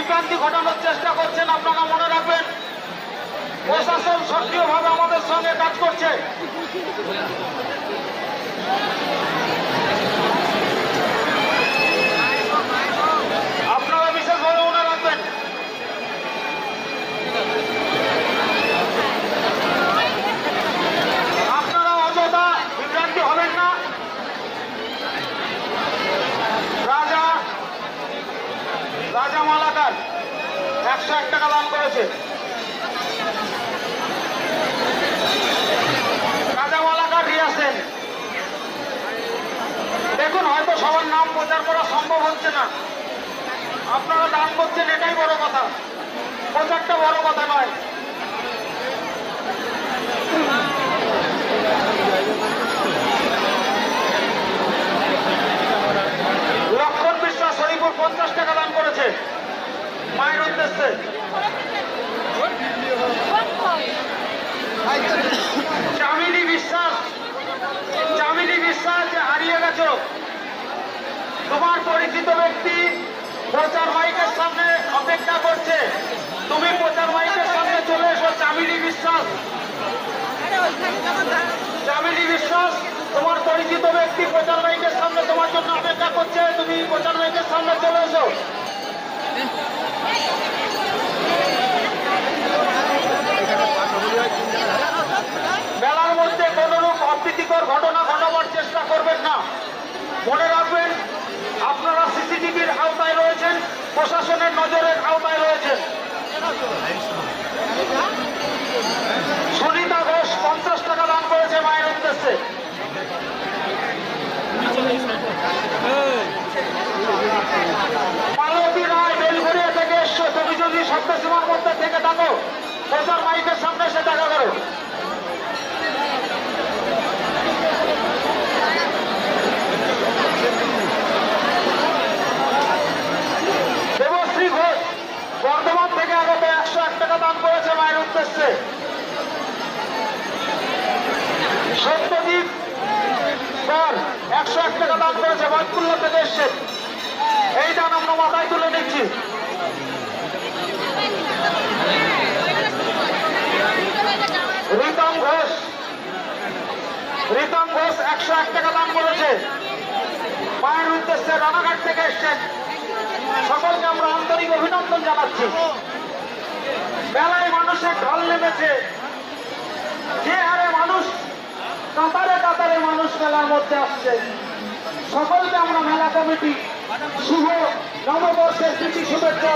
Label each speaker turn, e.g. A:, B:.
A: বিভ্রান্তি ঘটানোর চেষ্টা করছেন। আপনারা মনে রাখবেন, প্রশাসন সক্রিয়ভাবে আমাদের সঙ্গে কাজ করছে। আপনারা বিশেষভাবে মনে রাখবেন, আপনারা অযথা বিভ্রান্তি হবেন না। রাজা মালাকার 101 টাকা দান করেছে। রাজা মালাকার রিয়া সেন, দেখুন হয়তো সবার নাম প্রচার করা সম্ভব হচ্ছে না, আপনারা দান করছেন এটাই বড় কথা, প্রচারটা বড় কথা নয়। লক্ষণ বিশ্বাস হরিপুর 50 টাকা দান করেছে মায়ের উদ্দেশ্যে। চামিলি বিশ্বাস যে হারিয়ে গেছো, তোমার পরিচিত ব্যক্তি প্রচার মাইকের সামনে অপেক্ষা করছে, তুমি প্রচার মাইকের সামনে চলে এসো। চামিলি বিশ্বাস তোমার পরিচিত ব্যক্তি প্রচার মাইকের সামনে তোমার জন্য অপেক্ষা করছে, তুমি প্রচার মাইকের সামনে চলে এসো। মেলার মধ্যে কোনরূপ অপ্রীতিকর ঘটনা ঘটাবার চেষ্টা করবেন না। মনে রাখবেন, আপনারা সিসিটিভির আওতায় রয়েছেন, প্রশাসনের নজরের আওতায় রয়েছেন। সুনিতা ঘোষ 50 টাকা দান করেছে মায়ের উদ্দেশ্যে। মালতী রায় বেলঘরিয়া থেকে এসছো, তুমি যদি সপ্তাহসীমার মধ্যে থেকে থাকো প্রচার মাইকের সামনে এসে দেখা করো। দেবশ্রী ঘোষ বর্ধমান থেকে আগত 101 টাকা দান করেছে মায়ের উদ্দেশ্যে। সত্যজিৎ কর 101 টাকা দান করেছে, বটকুল্লা থেকে এসছে। এই দান আমরা মাথায় তুলে নিচ্ছি। রিতম ঘোষ 101 টাকা দান করেছে মায়ের উদ্দেশ্যে, রানাঘাট থেকে এসছেন। সকলকে আমরা আন্তরিক অভিনন্দন জানাচ্ছি। মেলায় মানুষের ঢল নেমেছে, যে হারে মানুষ কাতারে কাতারে মানুষ মেলার মধ্যে আসছে। সকলকে আমরা মেলা কমিটি শুভ নববর্ষের প্রীতি শুভেচ্ছা